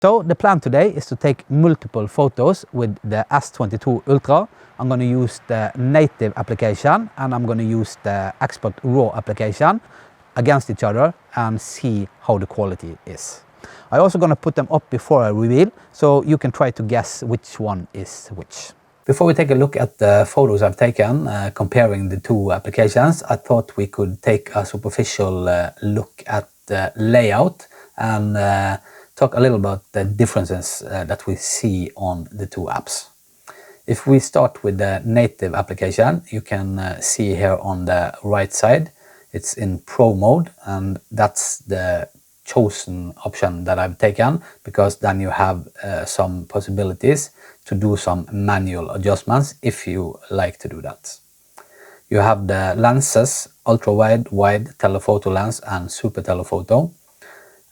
So the plan today is to take multiple photos with the S22 Ultra. I'm going to use the native application and I'm going to use the Expert RAW application against each other and see how the quality is. I'm also going to put them up before I reveal, so you can try to guess which one is which. Before we take a look at the photos I've taken, comparing the two applications, I thought we could take a superficial look at the layout and talk a little about the differences that we see on the two apps. If we start with the native application, you can see here on the right side, it's in Pro mode, and that's the chosen option that I've taken, because then you have some possibilities to do some manual adjustments if you like to do that. You have the lenses, ultra wide, wide, telephoto lens and super telephoto.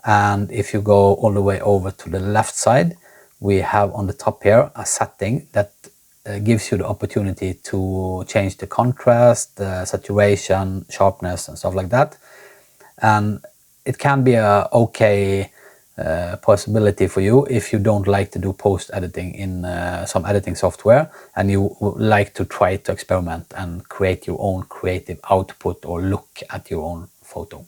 And if you go all the way over to the left side, we have on the top here a setting that gives you the opportunity to change the contrast, the saturation, sharpness and stuff like that. And it can be a okay possibility for you if you don't like to do post-editing in some editing software and you like to try to experiment and create your own creative output or look at your own photo.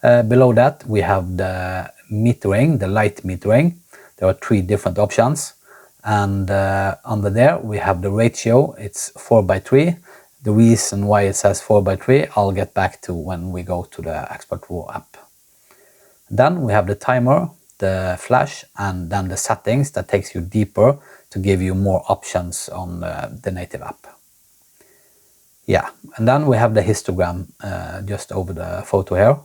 Below that we have the metering, the light metering. There are three different options, and under there we have the ratio. It's 4:3. The reason why it says 4:3 I'll get back to when we go to the Expert RAW app. Then we have the timer, the flash, and then the settings that takes you deeper to give you more options on the native app. Yeah, and then we have the histogram just over the photo here.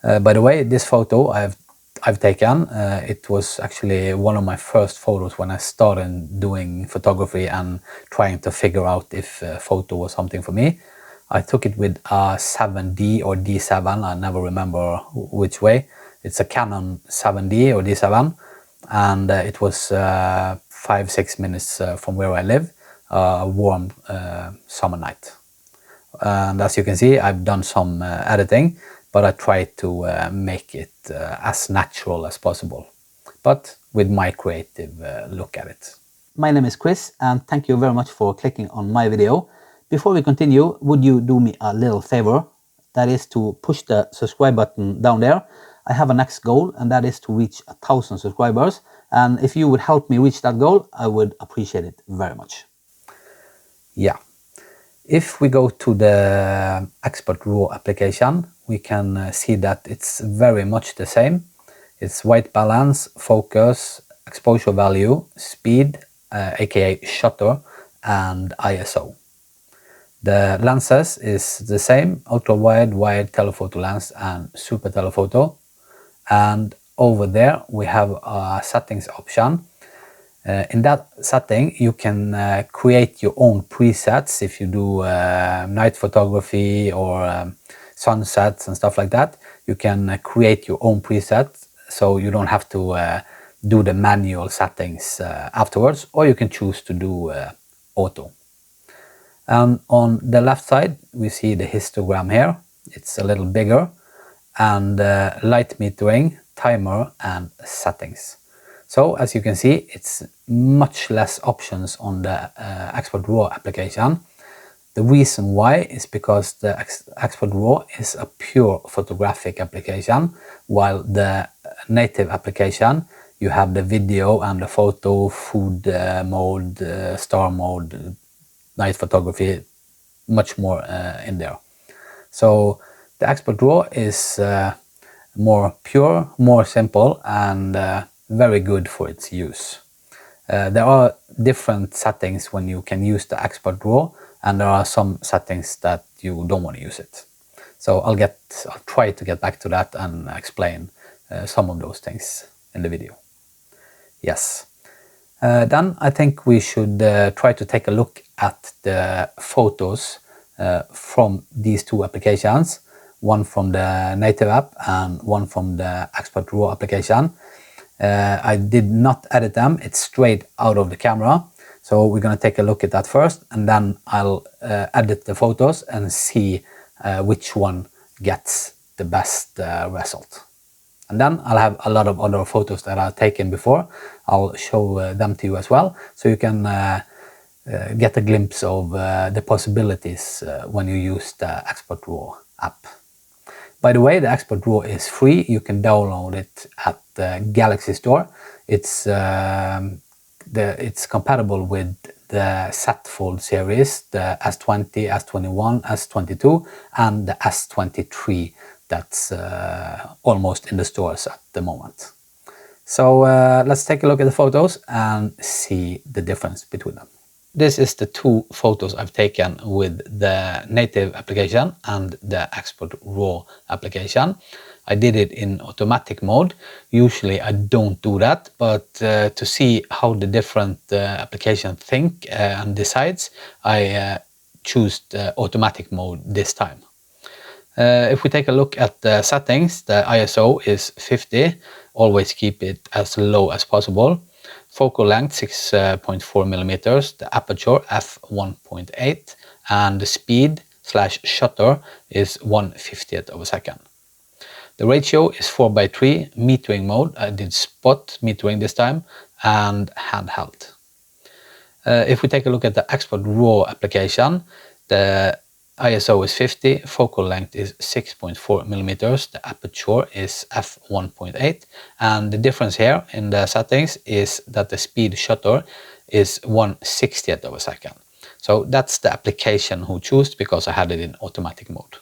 By the way, this photo I've taken, it was actually one of my first photos when I started doing photography and trying to figure out if photo was something for me. I took it with a 7D or D7, I never remember which way. It's a Canon 7D or D7, and it was 5-6 minutes from where I live, a warm summer night. And as you can see, I've done some editing, but I try to make it as natural as possible, but with my creative look at it. My name is Chris, and thank you very much for clicking on my video. Before we continue, would you do me a little favor? That is to push the subscribe button down there. I have a next goal, and that is to reach 1,000 subscribers. And if you would help me reach that goal, I would appreciate it very much. Yeah. If we go to the Expert RAW application, we can see that it's very much the same. It's white balance, focus, exposure value, speed, aka shutter, and ISO. The lenses is the same, ultra wide, wide, telephoto lens and super telephoto. And over there we have a settings option. In that setting you can create your own presets if you do night photography or sunsets and stuff like that. You can create your own presets, so you don't have to do the manual settings afterwards, or you can choose to do auto. And on the left side we see the histogram here. It's a little bigger, and light metering, timer and settings. So as you can see, it's much less options on the Expert RAW application. The reason why is because the Expert RAW is a pure photographic application, while the native application, you have the video and the photo, food mode, star mode, night photography, much more in there. So the Expert RAW is more pure, more simple, and very good for its use. There are different settings when you can use the Expert RAW, and there are some settings that you don't want to use it. So I'll try to get back to that and explain some of those things in the video. Yes. Then I think we should try to take a look at the photos from these two applications, one from the native app and one from the Expert RAW application. I did not edit them, it's straight out of the camera. So we're going to take a look at that first, and then I'll edit the photos and see which one gets the best result. And then I'll have a lot of other photos that I've taken before. I'll show them to you as well, so you can get a glimpse of the possibilities when you use the Expert RAW app. By the way, the Expert RAW is free. You can download it at the Galaxy store. It's compatible with the Z Fold series, the S20, S21, S22, and the S23 that's almost in the stores at the moment. So let's take a look at the photos and see the difference between them. This is the two photos I've taken with the native application and the Expert RAW application. I did it in automatic mode. Usually I don't do that, but to see how the different applications think and decides, I choose the automatic mode this time. If we take a look at the settings, the ISO is 50. Always keep it as low as possible. Focal length 6.4 millimeters, the aperture f1.8, and the speed/shutter is 1/50th of a second. The ratio is 4:3, metering mode. I did spot metering this time, and handheld. If we take a look at the Expert RAW application, the ISO is 50, focal length is 6.4 millimeters, the aperture is f1.8, and the difference here in the settings is that the speed shutter is 1/60th of a second. So that's the application who chose, because I had it in automatic mode.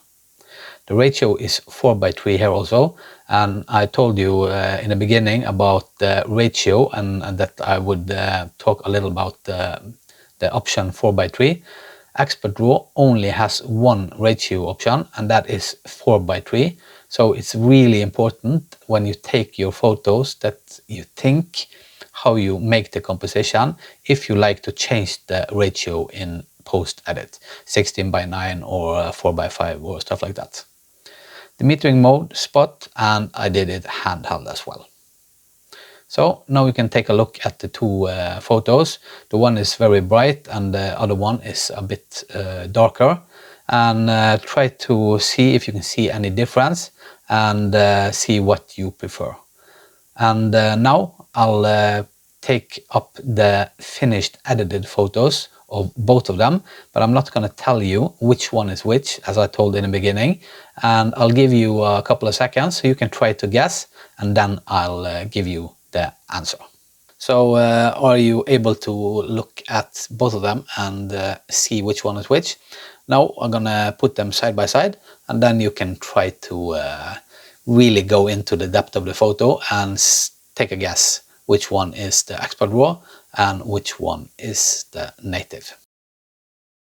The ratio is 4:3 here also, and I told you in the beginning about the ratio and that I would talk a little about the option 4:3. Expert RAW only has one ratio option, and that is 4:3. So it's really important when you take your photos that you think how you make the composition, if you like to change the ratio in post-edit, 16:9 or 4:5 or stuff like that. The metering mode, spot, and I did it handheld as well. So now we can take a look at the two photos. The one is very bright and the other one is a bit darker. And try to see if you can see any difference and see what you prefer. And now I'll take up the finished edited photos of both of them, but I'm not going to tell you which one is which, as I told in the beginning. And I'll give you a couple of seconds so you can try to guess, and then I'll give you the answer. So are you able to look at both of them and see which one is which? Now I'm gonna put them side by side, and then you can try to really go into the depth of the photo and take a guess which one is the Expert RAW and which one is the native.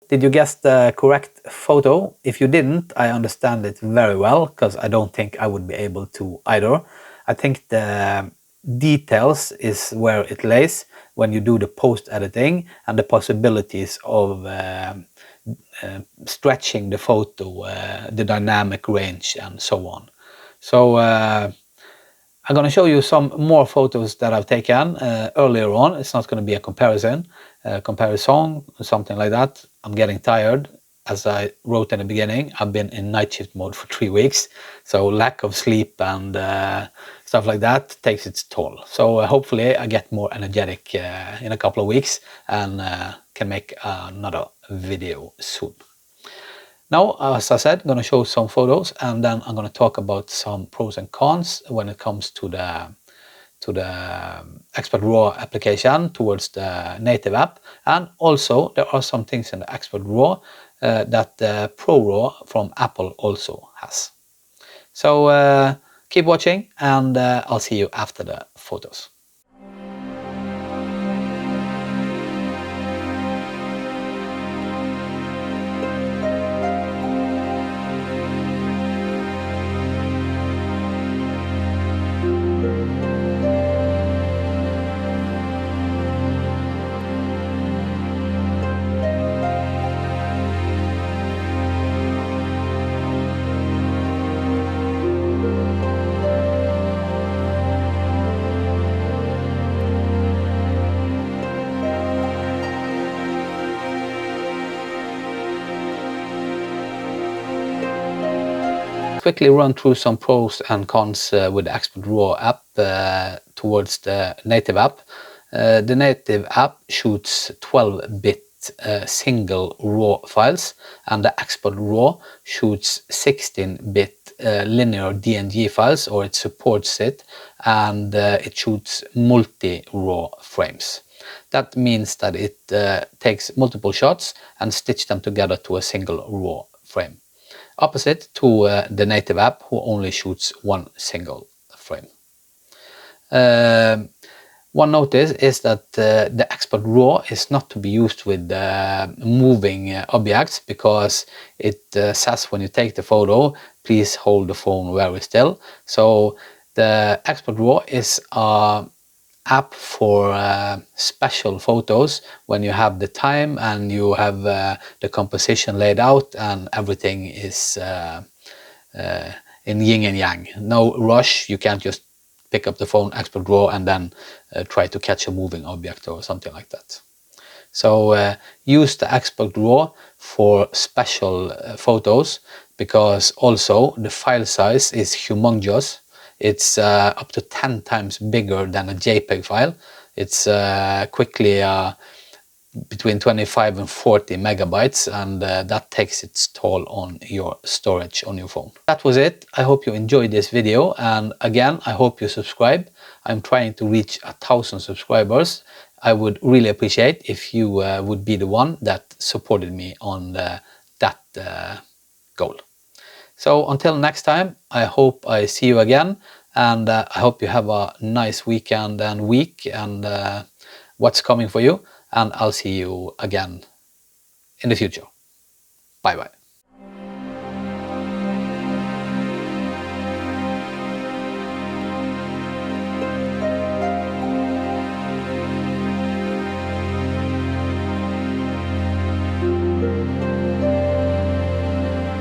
Did you guess the correct photo? If you didn't, I understand it very well, because I don't think I would be able to either. I think the details is where it lays when you do the post-editing, and the possibilities of stretching the photo, the dynamic range, and so on. So I'm going to show you some more photos that I've taken earlier on. It's not going to be a comparison, something like that. I'm getting tired. As I wrote in the beginning, I've been in night shift mode for 3 weeks, so lack of sleep and stuff like that takes its toll. So hopefully I get more energetic in a couple of weeks and can make another video soon. Now, as I said, I'm going to show some photos, and then I'm going to talk about some pros and cons when it comes to the Expert RAW application towards the native app. And also there are some things in the Expert RAW that the Pro RAW from Apple also has. So keep watching, and I'll see you after the photos. quickly run through some pros and cons with the Expert RAW app towards the native app. The native app shoots 12-bit single RAW files, and the Expert RAW shoots 16-bit linear DNG files, or it supports it, and it shoots multi-RAW frames. That means that it takes multiple shots and stitch them together to a single RAW frame. Opposite to the native app, who only shoots one single frame. One notice is that the Expert RAW is not to be used with moving objects, because it says when you take the photo, please hold the phone very still. So the Expert RAW is an app for special photos when you have the time and you have the composition laid out and everything is in yin and yang. No rush, you can't just pick up the phone, Expert RAW, and then try to catch a moving object or something like that. So use the Expert RAW for special photos, because also the file size is humongous. It's up to 10 times bigger than a JPEG file. It's quickly between 25 and 40 megabytes, and that takes its toll on your storage on your phone. That was it. I hope you enjoyed this video, and again, I hope you subscribe. I'm trying to reach 1,000 subscribers. I would really appreciate if you would be the one that supported me on that goal. So until next time, I hope I see you again, and I hope you have a nice weekend and week and what's coming for you. And I'll see you again in the future. Bye bye.